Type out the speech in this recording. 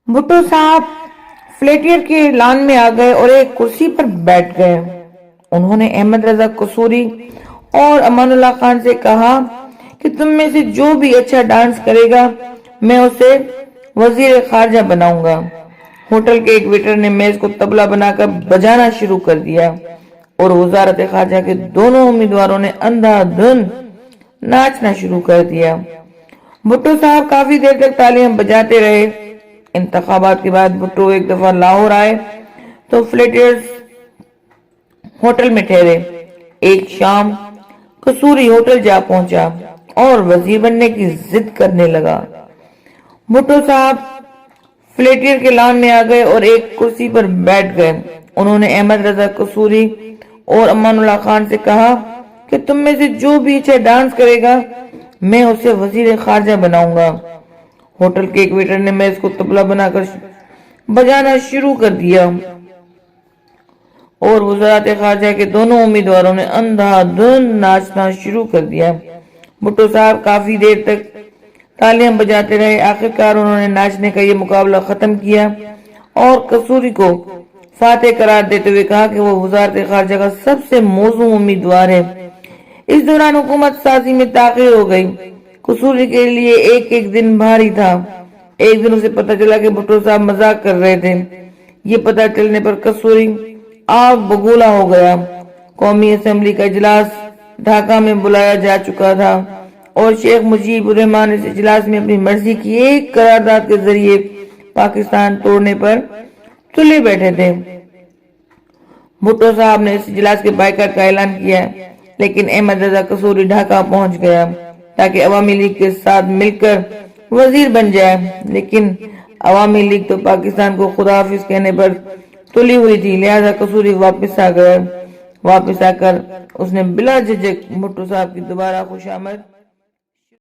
بھٹو صاحب فلیٹیر کے لان میں آ گئے اور ایک کرسی پر بیٹھ گئے۔ انہوں نے احمد رضا قصوری اور امان اللہ خان سے کہا کہ تم میں سے جو بھی اچھا ڈانس کرے گا میں اسے وزیر خارجہ بناؤں گا۔ ہوٹل کے ایک ویٹر نے میز کو طبلہ بنا کر بجانا شروع کر دیا اور وزارت خارجہ کے دونوں امیدواروں نے اندھا دھن ناچنا شروع کر دیا۔ بھٹو صاحب کافی دیر تک تالیاں بجاتے رہے۔ انتخابات کے بعد بھٹو ایک دفعہ لاہور آئے تو فلیٹیئرز ہوٹل میں ٹھہرے۔ ایک شام قصوری ہوٹل جا پہنچا اور وزیر بننے کی ضد کرنے لگا۔ بھٹو صاحب فلیٹیر کے لان میں آ گئے اور ایک کرسی پر بیٹھ گئے۔ انہوں نے احمد رضا قصوری اور امان اللہ خان سے کہا کہ تم میں سے جو بھی اچھا ڈانس کرے گا میں اسے وزیر خارجہ بناؤں گا۔ ہوٹل کے ایک ویٹر نے میز کو طبلہ بنا کر بجانا شروع کر دیا اور وزارت خارجہ کے دونوں امیدواروں نے اندھا دھن ناچنا شروع کر دیا۔ بھٹو صاحب کافی دیر تک تالیاں بجاتے رہے۔ آخرکار انہوں نے ناچنے کا یہ مقابلہ ختم کیا اور قصوری کو فاتح قرار دیتے ہوئے کہا کہ وہ وزارت خارجہ کا سب سے موزوں امیدوار ہے۔ اس دوران حکومت سازی میں تاخیر ہو گئی۔ قصوری کے لیے ایک ایک دن بھاری تھا۔ ایک دن اسے پتہ چلا کہ بھٹو صاحب مذاق کر رہے تھے۔ یہ پتہ چلنے پر قصوری آگ بگولا ہو گیا۔ قومی اسمبلی کا اجلاس ڈھاکہ میں بلایا جا چکا تھا اور شیخ مجیب الرحمان اس اجلاس میں اپنی مرضی کی ایک قرارداد کے ذریعے پاکستان توڑنے پر تلے بیٹھے تھے۔ بھٹو صاحب نے اس اجلاس کے بائیکاٹ کا اعلان کیا لیکن احمد رضا قصوری ڈھاکہ پہنچ گیا تاکہ عوامی لیگ کے ساتھ مل کر وزیر بن جائے، لیکن عوامی لیگ تو پاکستان کو خدا حافظ کہنے پر تلی ہوئی تھی، لہذا قصوری واپس آ گئے۔ واپس آ کر اس نے بلا جھجک بھٹو صاحب کی دوبارہ خوش آمد